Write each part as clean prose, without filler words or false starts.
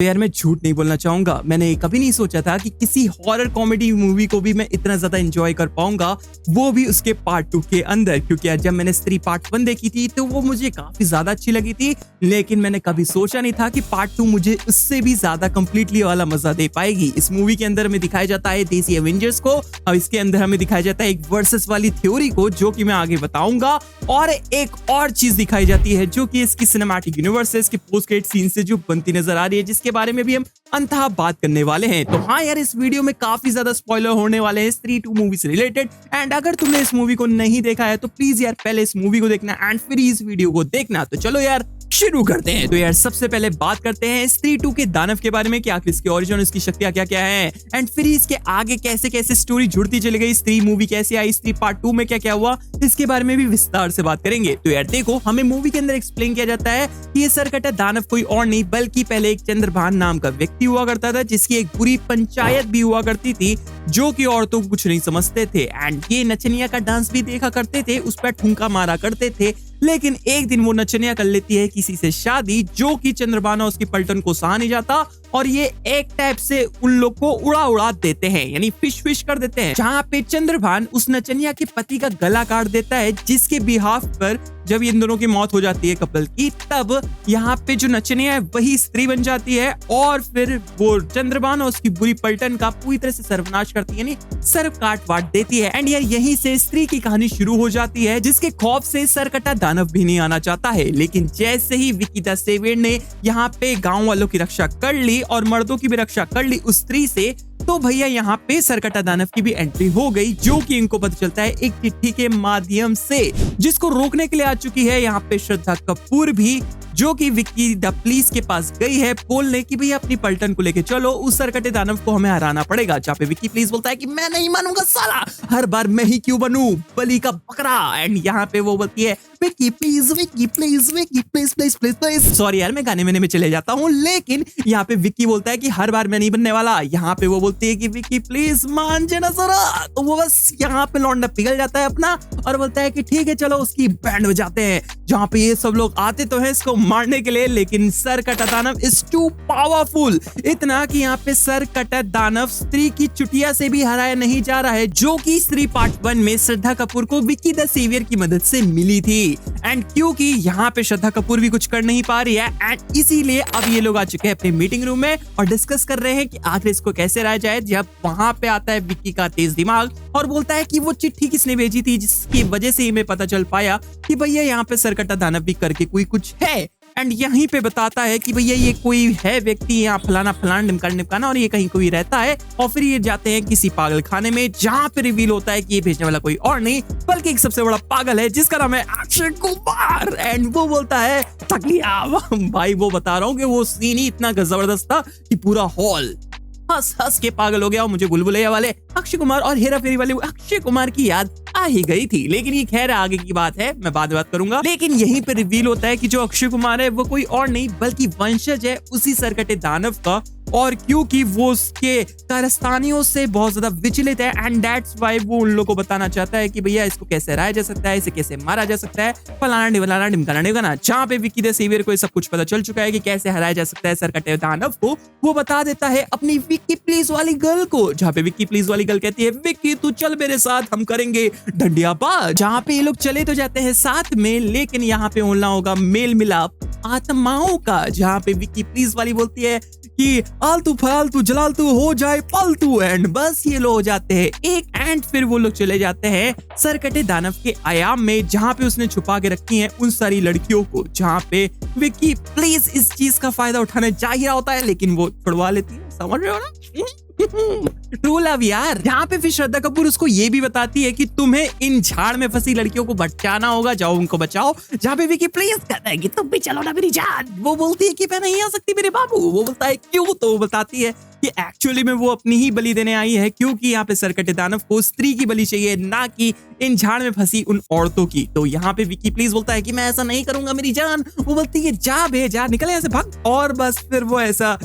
तो यार मैं झूठ नहीं बोलना चाहूंगा, मैंने कभी नहीं सोचा था कि किसी हॉरर कॉमेडी मूवी को भी मैं इतना ज्यादा एंजॉय कर पाऊंगा, वो भी उसके पार्ट 2 के अंदर। क्योंकि यार जब मैंने स्त्री पार्ट 1 देखी थी तो वो मुझे काफी ज्यादा अच्छी लगी थी, लेकिन मैंने कभी सोचा नहीं था कि पार्ट 2 मुझे उससे भी ज्यादा कंप्लीटली वाला मजा दे पाएगी। इस मूवी के अंदर हमें दिखाया जाता है देसी एवेंजर्स को, और इसके अंदर हमें दिखाया जाता है एक वर्सेस वाली थ्योरी को, जो कि मैं आगे बताऊंगा। और एक और चीज दिखाई जाती है जो कि इसकी सिनेमैटिक यूनिवर्स है, इसके पोस्ट क्रेडिट सीन से जो बनती नजर आ रही है, जिसके बारे में भी हम अंततः बात करने वाले हैं। तो हाँ यार, इस वीडियो में काफी ज्यादा स्पॉइलर होने वाले हैं स्त्री 2 मूवी से रिलेटेड। एंड अगर तुमने इस मूवी को नहीं देखा है तो प्लीज यार पहले इस मूवी को देखना एंड फिर इस वीडियो को देखना। तो चलो यार शुरू करते हैं। तो यार सबसे पहले बात करते हैं स्त्री 2 के दानव के बारे में कि आखिर इसके ओरिजिन, इसकी शक्तियां क्या क्या है, एंड फिर इसके आगे कैसे कैसे स्टोरी जुड़ती चली गई, स्त्री मूवी कैसे आई, स्त्री पार्ट 2 में क्या क्या हुआ, इसके बारे में भी विस्तार से बात करेंगे। तो यार देखो, हमें मूवी के अंदर एक्सप्लेन किया जाता है कि ये सरकटा दानव कोई और नहीं बल्कि पहले एक चंद्रभान नाम का व्यक्ति हुआ करता था, जिसकी एक बुरी पंचायत भी हुआ करती थी, जो कि औरतों को कुछ नहीं समझते थे। एंड ये नचनिया का डांस भी देखा करते थे, उस पर ठुमका मारा करते थे। लेकिन एक दिन वो नचनिया कर लेती है किसी से शादी, जो कि चंद्रभान और उसकी पलटन को सहा नहीं जाता, और ये एक टाइप से उन लोग को उड़ा देते हैं, यानी फिश कर देते हैं। जहाँ पे चंद्रभान उस नचनिया के पति का गला काट देता है, जिसके बिहाफ पर जब इन दोनों की मौत हो जाती है कपल की, तब यहाँ पे जो नचनिया है वही स्त्री बन जाती है, और फिर वो चंद्रभान और उसकी बुरी पलटन का पूरी तरह से सर्वनाश करती है, यानी सर्व काट वाट देती है। एंड यार यहीं से स्त्री की कहानी शुरू हो जाती है, जिसके खौफ से सरकटा दानव भी नहीं आना चाहता है। लेकिन जैसे ही विकी द सेवियर ने यहाँ पे गाँव वालों की रक्षा कर ली और मर्दों की भी रक्षा कर ली उस स्त्री से, तो भैया यहाँ पे सरकटा दानव की भी एंट्री हो गई, जो कि इनको पता चलता है एक चिट्ठी के माध्यम से, जिसको रोकने के लिए आ चुकी है यहाँ पे श्रद्धा कपूर भी, जो कि विक्की द पुलिस के पास गई है बोलने कि भैया अपनी पलटन को लेके चलो, उस सरकटे दानव को हमें हराना पड़ेगा। जहाँ पे विक्की पुलिस बोलता है कि मैं नहीं मानूंगा साला, हर बार मैं ही क्यों बनूं बलि का बकरा। एंड यहाँ पे वो बोलती है Vicky please Vicky please Vicky please please please please. Sorry यार, मैं गाने में चले जाता हूँ। लेकिन यहाँ पे विक्की बोलता है कि हर बार मैं नहीं बनने वाला। यहाँ पे वो बोलती है कि विक्की प्लीज मान जाना जरा, तो वो बस यहाँ पे लौंडा पिघल जाता है अपना और बोलता है कि ठीक है चलो उसकी बैंड बजाते हैं। जहाँ पे ये सब लोग आते तो है इसको मारने के लिए, लेकिन सरकटा दानव इज टू पावरफुल, इतना कि यहाँ पे सरकटा दानव स्त्री की चुटिया से भी हराया नहीं जा रहा है, जो कि स्त्री पार्ट 1 में श्रद्धा कपूर को विकी द सेवियर की मदद से मिली थी। एंड क्योंकि यहाँ पे श्रद्धा कपूर भी कुछ कर नहीं पा रही है, एंड इसीलिए अब ये लोग आ चुके हैं अपने मीटिंग रूम में और डिस्कस कर रहे हैं कि आखिर इसको कैसे हराया जाए। जब वहां पे आता है विक्की का तेज दिमाग और बोलता है कि वो चिट्ठी किसने भेजी थी, जिसकी वजह से हमें पता चल पाया कि भैया यहाँ पे सरकटा दानव भी करके कोई कुछ है। एंड यहीं पे बताता है कि भैया ये कोई है व्यक्ति यहाँ फलाना निमकाना, और ये कहीं कोई रहता है। और फिर ये जाते हैं किसी पागल खाने में, जहाँ पे रिवील होता है कि ये भेजने वाला कोई और नहीं बल्कि एक सबसे बड़ा पागल है, जिसका नाम है अक्षय कुमार। एंड वो बोलता है तकलिया भाई, वो बता रहा हूँ कि वो सीन ही इतना जबरदस्त था कि पूरा हॉल हंस के पागल हो गया। और मुझे बुलबुलैया वाले अक्षय कुमार और हेरा फेरी वाले अक्षय कुमार की याद आ ही गई थी। लेकिन ये खैर आगे की बात है, मैं बाद में बात करूंगा। लेकिन यहीं पे रिवील होता है कि जो अक्षय कुमार है वो कोई और नहीं बल्कि वंशज है उसी सरकटे दानव का, और क्योंकि वो उसके कारस्तानियों से बहुत ज्यादा विचलित है, एंड दैट्स व्हाई वो उन लोगों को बताना चाहता है कि भैया इसको कैसे हराया जा सकता है, इसे कैसे मारा जा सकता है, फलाना ढिमकाना। जहाँ पे विक्की द सेवियर को सब कुछ पता चल चुका है कि कैसे हराया जा सकता है सरकटे दानव को, वो बता देता है अपनी विक्की प्लीज वाली गर्ल को। जहाँ पे विक्की प्लीज वाली गर्ल कहती है विक्की तू चल मेरे साथ, हम करेंगे डंडियाबाज। जहाँ पे ये लोग चले तो जाते हैं साथ में, लेकिन यहाँ पे होना होगा मेल मिलाप आत्माओं का। जहाँ पे विक्की प्लीज वाली बोलती है कि आलतू फालतू जलालतू हो जाए पालतू, एंड बस ये लोग हो जाते हैं एक। एंड फिर वो लोग चले जाते हैं सरकटे दानव के आयाम में, जहाँ पे उसने छुपा के रखी हैं उन सारी लड़कियों को। जहाँ पे विक्की प्लीज इस चीज का फायदा उठाने जा ही रहा होता है, लेकिन वो छुड़वा लेती है। समझ रहे हो ना? ट्रू लव यार। यहाँ पे फिर श्रद्धा कपूर उसको ये भी बताती है कि तुम्हें इन झाड़ में फंसी लड़कियों को बचाना होगा, जाओ उनको बचाओ। जहाँ पे विक्की प्लीज कहता है कि तुम भी चलो ना मेरी जान, वो बोलती है कि मैं नहीं आ सकती मेरे बाबू। वो बोलता है क्यों, तो वो बताती है कि एक्चुअली में वो अपनी ही बलि देने आई है, क्योंकि यहाँ पे सरकटे दानव को स्त्री की बलि चाहिए, ना कि इन झाड़ में फंसी उन औरतों की। तो यहाँ पे विक्की प्लीज बोलता है कि मैं ऐसा नहीं करूंगा मेरी जान। वो बोलती है जा बे जा, निकल यहाँ से भाग। और बस फिर वो ऐसा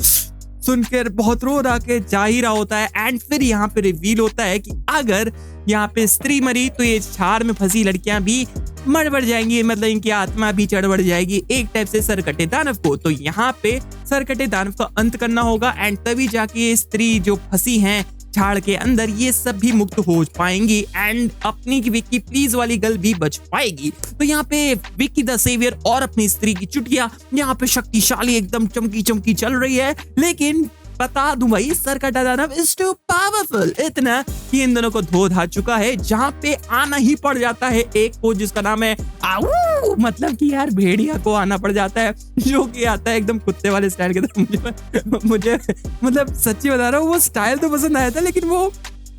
सुनकर बहुत रो रहा के जा ही रहा होता है। एंड फिर यहाँ पे रिवील होता है कि अगर यहाँ पे स्त्री मरी तो ये झाड़ में फंसी लड़कियां भी मर बढ़ जाएंगी, मतलब इनकी आत्मा भी चढ़ बढ़ जाएगी एक टाइप से सरकटे दानव को। तो यहाँ पे सरकटे दानव का अंत करना होगा एंड तभी जाके ये स्त्री जो फंसी हैं झाड़ के अंदर ये सब भी मुक्त हो पाएंगी एंड अपनी विक्की प्लीज वाली गर्ल भी बच पाएगी। तो यहाँ पे विक्की द सेवियर और अपनी स्त्री की चुटिया यहाँ पे शक्तिशाली एकदम चमकी चमकी चल रही है, लेकिन बता दूं भाई सरकटा दानव इज टू पावरफुल, इतना कि इन दोनों को धो धा चुका है, जहां पे आना ही पड़ जाता है एक को जिसका नाम है आऊ, मतलब कि यार भेड़िया को आना पड़ जाता है, जो कि आता है एकदम कुत्ते वाले स्टाइल की तरह। मुझे मतलब सच्ची बता रहा हूँ वो स्टाइल तो पसंद आया था, लेकिन वो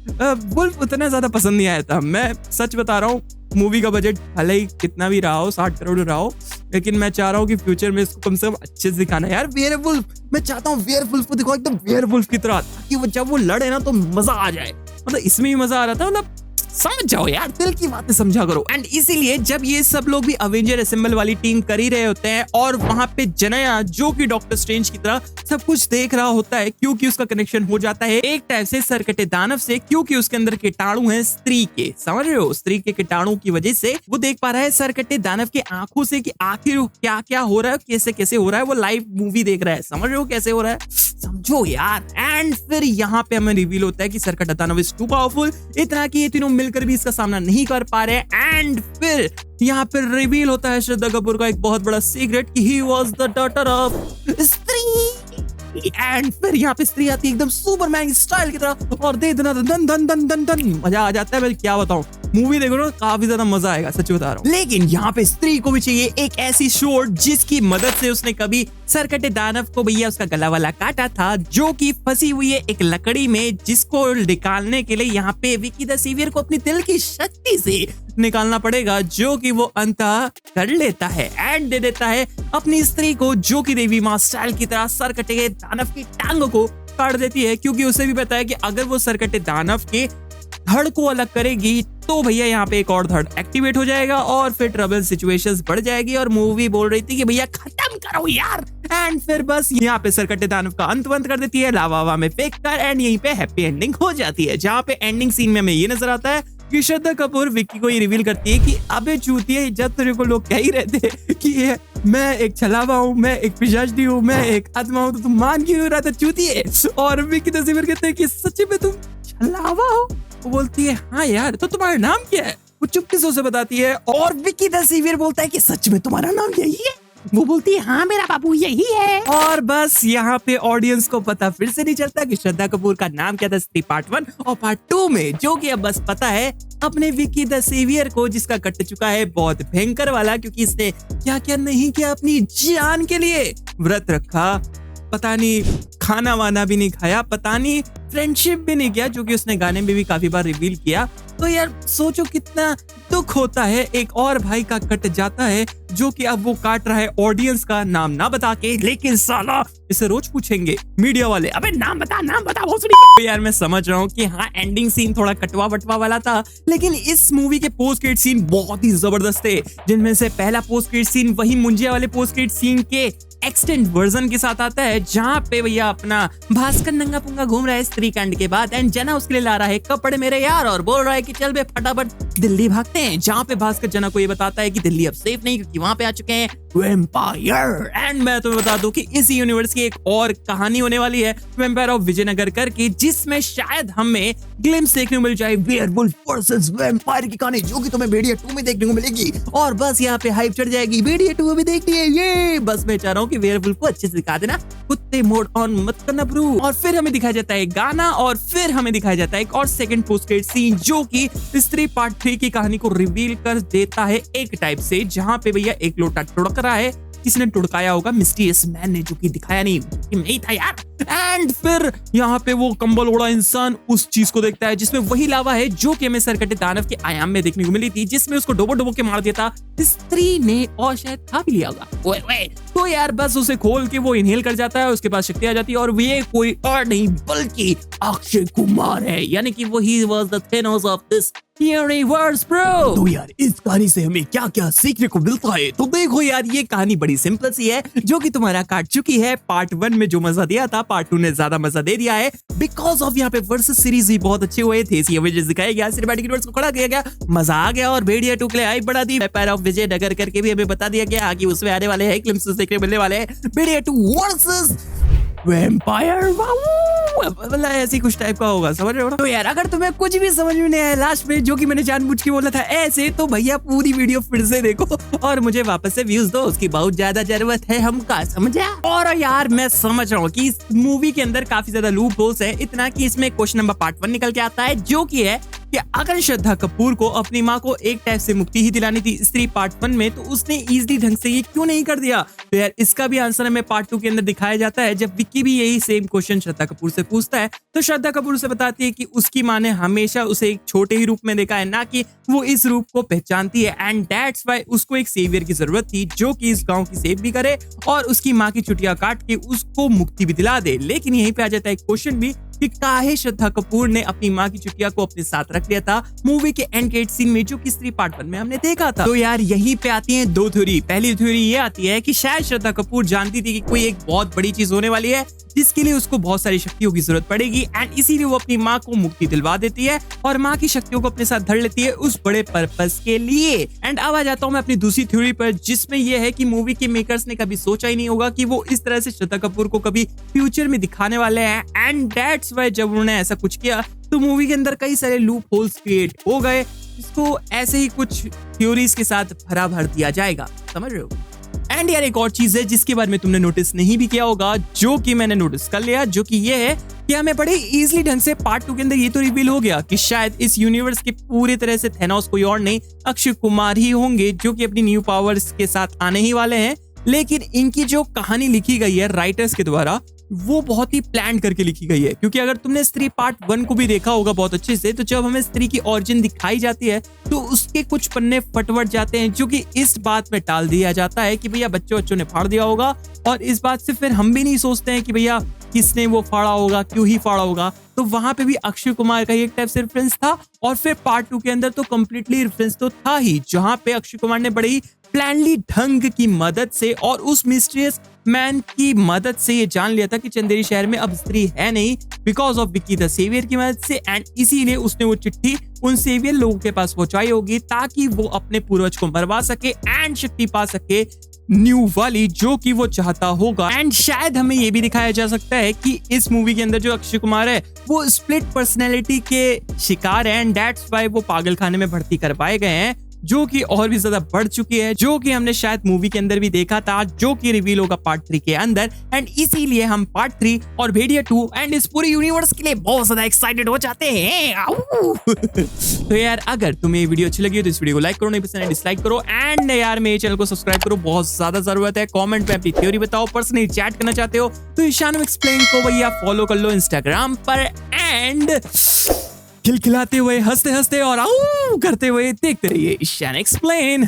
वुल्फ उतना ज्यादा पसंद नहीं आया था। मैं सच बता रहा हूँ, मूवी का बजट भले ही कितना भी रहा हो 60 करोड़ रहा हो, लेकिन मैं चाह रहा हूँ कि फ्यूचर में इसको कम से कम अच्छे से दिखाना। यार वेयरवुल्फ, मैं चाहता हूँ वेयरवुल्फ को दिखाओ एकदम वेयरवुल्फ की तरह, ताकि वो जब वो लड़े ना तो मजा आ जाए। मतलब इसमें भी मजा आ रहा था, मतलब समझ जाओ यार, दिल की बातें समझा करो। एंड इसीलिए जब ये सब लोग भी अवेंजर असेंबल वाली टीम कर ही रहे होते हैं और वहां पे जनया जो कि डॉक्टर स्ट्रेंज की तरह सब कुछ देख रहा होता है, क्योंकि उसका कनेक्शन हो जाता है एक टाइप से सरकटे दानव से, क्योंकि उसके अंदर कीटाणु हैं स्त्री के, समझ रहे हो, स्त्री के कीटाणु की वजह से वो देख पा रहा है सरकटे दानव के आंखों से कि आखिर क्या क्या हो रहा है, कैसे कैसे हो रहा है। वो लाइव मूवी देख रहा है, समझ रहे हो कैसे हो रहा है, समझो यार। एंड फिर यहाँ पे हमें रिवील होता है कि सरकटा दानव इज टू पावरफुल, इतना कि ये तीनों मिलकर भी इसका सामना नहीं कर पा रहे। एंड फिर यहाँ पे रिवील होता है श्रद्धा कपूर का एक बहुत बड़ा सीक्रेट कि he was the daughter of स्त्री। एंड फिर यहाँ पे स्त्री आती है एकदम सुपरमैन स्टाइल की तरह और दे दन दन दन दन दन दन, मजा आ जाता है। मैं क्या बताऊं, मूवी देखो ना काफी ज्यादा मजा आएगा, सच बता रहा हूँ। लेकिन यहाँ पे स्त्री को भी चाहिए एक ऐसी शॉट जिसकी मदद से उसने कभी सरकटे दानव को भैया उसका गला वाला काटा था, जो कि फंसी हुई है एक लकड़ी में, जिसको निकालने के लिए यहाँ पे विक्की द सेवियर को अपनी दिल की शक्ति से निकालना पड़ेगा, जो कि वो अंतः कर लेता है एंड दे देता है अपनी स्त्री को, जो कि देवी मां स्टाइल की तरह सरकटे दानव की टांगों को काट देती है, क्योंकि उसे भी पता है कि अगर वो सरकटे दानव के धड़ को अलग करेगी तो भैया यहाँ पे एक और धड़ एक्टिवेट हो जाएगा और फिर ट्रबल सिचुएशंस बढ़ जाएगी। और मूवी बोल रही थी कि भैया खत्म करो यार, एंड फिर बस यहाँ पे सरकटे दानव का अंत बंद कर देती है लावा में फेंक कर, एंड यहीं पे हैप्पी एंडिंग हो जाती है। जहाँ पे एंडिंग सीन में हमें ये नजर आता है कि श्रद्धा कपूर विक्की को ये रिवील करती है कि अबे चूतिए, जब तेरे को लोग कह ही रहे थे कि मैं एक छलावा हूँ, मैं एक पिशाचनी हूँ, मैं एक आत्मा हूँ, तो तुम मान क्यों नहीं रहा था चूतिए। और विक्की द सेवियर कहते हैं कि सच में तुम छलावा हो। वो बोलती है हाँ यार, तो तुम्हारा नाम क्या है? वो चुपके से उसे बताती है और विक्की द सेवियर बोलता है कि सच में तुम्हारा नाम यही है? वो बोलती है हाँ मेरा बाबू यही है। और बस यहाँ पे ऑडियंस को पता फिर से नहीं चलता कि श्रद्धा कपूर का नाम क्या था स्त्री पार्ट 1 और पार्ट 2 में, जो कि अब बस पता है अपने विक्की द सेवियर को, जिसका कट चुका है बहुत भयंकर वाला, क्योंकि इसने क्या क्या नहीं किया अपनी जान के लिए। व्रत रखा, पता नहीं खाना वाना भी नहीं खाया, पता नहीं फ्रेंडशिप भी नहीं किया, जो कि उसने गाने में भी काफी बार रिवील किया। तो यार सोचो कितना दुख होता है, एक और भाई का कट जाता है, जो कि अब वो काट रहा है ऑडियंस का नाम ना बता के, लेकिन साला इसे रोज पूछेंगे मीडिया वाले, अबे नाम बता भोसड़ी। यार मैं समझ रहा हूँ कि हाँ एंडिंग सीन थोड़ा कटवा बटवा वाला था, लेकिन इस मूवी के पोस्ट क्रेडिट सीन बहुत ही जबरदस्त थे, जिनमें से पहला पोस्ट क्रेडिट सीन वही मुंजिया वाले पोस्ट क्रेडिट सीन के एक्सटेंड वर्जन के साथ आता है, जहाँ पे भैया अपना भास्कर नंगा पुंगा घूम रहा है स्त्री कांड के बाद, एंड जना उसके लिए ला रहा है कपड़े मेरे यार और बोल रहा है कि चल बे फटाफट दिल्ली भागते हैं। जहाँ पे भास्कर जना को ये बताता है कि दिल्ली अब सेफ नहीं, क्योंकि वहां पे आ चुके हैं वैम्पायर। एंड मैं तुम्हें बता दूं कि इस यूनिवर्स की एक और कहानी होने वाली है वैम्पायर ऑफ विजयनगर करके, जिसमें शायद हमें ग्लिम्स देखने को मिल जाए वेयरवुल्फ वर्सेस वैम्पायर की कहानी, जो कि तुम्हें भेड़िया 2 में देखने को मिलेगी। और बस यहाँ पे हाइप चढ़ जाएगी, भेड़िया 2 में देखनी है ये। बस मैं चाह रहा हूँ कि वेयरवुल्फ को अच्छे से दिखा देना, कुत्ते मोड ऑन मत करना ब्रू। और फिर हमें दिखाया जाता है गाना, और फिर हमें दिखाया जाता है एक और सेकंड पोस्ट क्रेडिट सीन, जो कि स्त्री पार्ट 3 की कहानी को रिवील कर देता है एक टाइप से, जहाँ पे भैया एक लोटा टुड़क रहा है, किसने टुड़काया होगा, मिस्टीरियस मैन ने, जो कि दिखाया नहीं कि नहीं था यार। एंड फिर यहाँ पे वो कंबल ओढ़ा इंसान उस चीज को देखता है जिसमें वही लावा है, जो कि हमें सरकटे दानव के आयाम में देखने को मिली थी, जिसमें उसको डोबो डोबो के मार दिया था स्त्री ने, और शायद खा भी लिया होगा। ओए तो यार बस उसे खोल के वो इनहेल कर जाता है, उसके पास शक्ति आ जाती है, और ये कोई और नहीं बल्कि अक्षय कुमार है, यानी कि वो he was the Thanos of this universe bro. तो यार इस कहानी से हमें क्या क्या सीखने को मिलता है, तो देखो यार ये कहानी बड़ी सिंपल सी है, जो कि तुम्हारा काट चुकी है। पार्ट 1 में जो मजा दिया था पार्ट 2 ने ज्यादा मजा दे दिया है बिकॉज ऑफ यहाँ पे वर्सेस सीरीज भी बहुत अच्छे हुए थे, एवेंजर्स दिखाया गया, सिनेमैटिक यूनिवर्स को खड़ा किया गया, मजा आ गया और भेड़िया 2 के लिए हाइप बढ़ा दी। पैर ऑफ विजय नगर करके भी हमें बता दिया गया कि उसमें आने वाले हैं क्लिप्स देखने मिलने वाले हैं, भेड़िया 2 वर्सेस वैम्पायर, मतलब ऐसी कुछ टाइप का होगा, समझ रहे हो ना? तो यार अगर तुम्हें कुछ भी समझ में नहीं आया लास्ट में जो कि मैंने जानबूझ के बोला था ऐसे, तो भैया पूरी वीडियो फिर से देखो और मुझे वापस से व्यूज दो, उसकी बहुत ज्यादा जरूरत है हमका, समझा? और यार मैं समझ रहा हूँ कि इस मूवी के अंदर काफी ज्यादा लूप होल्स है, इतना कि इसमें क्वेश्चन नंबर पार्ट 1 निकल के आता है जो कि है कि अगर श्रद्धा कपूर को अपनी माँ को एक टाइप से मुक्ति ही दिलानी थी स्त्री पार्ट 1 में, तो उसने इजीली ढंग से ये क्यों नहीं कर दिया? तो यार इसका भी आंसर हमें पार्ट 2 के अंदर दिखाया जाता है, जब विक्की भी यही सेम क्वेश्चन श्रद्धा कपूर से पूछता है, तो श्रद्धा कपूर से बताती है कि उसकी माँ ने हमेशा उसे एक छोटे ही रूप में देखा है, ना कि वो इस रूप को पहचानती है, एंड दैट्स व्हाई उसको एक सेवियर की जरूरत थी जो कि इस गांव की सेव भी करे और उसकी माँ की चुटिया काट के उसको मुक्ति भी दिला दे। लेकिन यहीं पे आ जाता है क्वेश्चन भी कि काहे श्रद्धा कपूर ने अपनी माँ की चुटिया को अपने साथ रख लिया था मूवी के एंड गेट सीन में, जो कि स्त्री पार्ट 1 में हमने देखा था। तो यार यहीं पे आती हैं दो थ्योरी। पहली थ्योरी ये आती है कि शायद श्रद्धा कपूर जानती थी कि कोई एक बहुत बड़ी चीज होने वाली है जिसके लिए उसको बहुत सारी शक्तियों की जरूरत पड़ेगी, एंड इसीलिए वो अपनी माँ को मुक्ति दिलवा देती है और माँ की शक्तियों को अपने साथ धर लेती है उस बड़े पर्पस के लिए। एंड अब आ जाता हूँ मैं अपनी दूसरी थ्योरी पर, जिसमें यह है कि मूवी के मेकर्स ने कभी सोचा ही नहीं होगा कि वो इस तरह से श्रद्धा कपूर को कभी फ्यूचर में दिखाने वाले हैं, एंड दैट्स व्हाई जब उन्होंने ऐसा कुछ किया तो मूवी के अंदर कई सारे लूप होल्स क्रिएट हो गए, जिसको ऐसे ही कुछ थ्योरीज के साथ भरा भर दिया जाएगा, समझ रहे हो? एंड यार एक और चीज है जिसके बारे में तुमने नोटिस नहीं भी किया होगा, जो कि मैंने नोटिस कर लिया, जो कि ये है कि हमें बड़े इजीली ढंग से पार्ट 2 के अंदर ये तो रिवील हो गया कि शायद इस यूनिवर्स के पूरी तरह से थैनोस कोई और नहीं अक्षय कुमार ही होंगे, जो कि अपनी न्यू पावर्स के साथ आने ही वाले हैं। लेकिन इनकी जो कहानी लिखी गई है राइटर्स के द्वारा, वो बहुत ही प्लान करके लिखी गई है, क्योंकि अगर तुमने स्त्री पार्ट 1 को भी देखा होगा बहुत अच्छे से, तो जब हमें स्त्री की ओरिजिन दिखाई जाती है तो उसके कुछ पन्ने फटवट जाते हैं, जो कि इस बात में टाल दिया जाता है कि भैया बच्चों ने फाड़ दिया होगा, और इस बात से फिर हम भी नहीं सोचते हैं कि भैया किसने वो फाड़ा होगा, क्यों ही फाड़ा होगा। तो वहां पे भी अक्षय कुमार का एक टाइप से रेफरेंस था, और फिर पार्ट 2 के अंदर तो कम्प्लीटली रेफरेंस तो था ही, जहां पे अक्षय कुमार ने बड़ी प्लानली ढंग की मदद से और उस मिस्टीरियस मैन की मदद से ये जान लिया था कि चंदेरी शहर में अब स्त्री है नहीं, because of Vicky the saviour की मदद से, एंड इसीलिए उसने वो चिट्ठी उन सेवियर लोगों के पास पहुंचाई होगी ताकि वो अपने पूर्वज को मरवा सके एंड शक्ति पा सके न्यू वाली, जो कि वो चाहता होगा। एंड शायद हमें ये भी दिखाया जा सकता है कि इस मूवी के अंदर जो अक्षय कुमार है वो स्प्लिट पर्सनैलिटी के शिकार है, एंड दैट्स व्हाई वो पागल खाने में भर्ती करवाए गए हैं, जो कि और भी ज्यादा बढ़ चुकी है, जो कि हमने शायद मूवी के अंदर भी देखा था, जो कि रिवील होगा पार्ट 3 के अंदर। एंड इसीलिए हम पार्ट 3 और भेड़िया 2 एंड इस पूरे यूनिवर्स के लिए बहुत ज्यादा एक्साइटेड हो जाते हैं। तो यार अगर तुम्हें ये वीडियो अच्छी लगी हो तो इस वीडियो को लाइक करो, नहीं पसंद है डिसलाइक करो, एंड यार मेरे चैनल को सब्सक्राइब करो, बहुत ज्यादा जरूरत है। कमेंट पे अपनी थ्योरी बताओ, पर्सनली चैट करना चाहते हो तो ईशान एक्सप्लेन को भैया फॉलो कर लो इंस्टाग्राम पर, एंड खिलखिलाते हुए हंसते हंसते और आऊ करते हुए देखते रहिए ईशान एक्सप्लेन।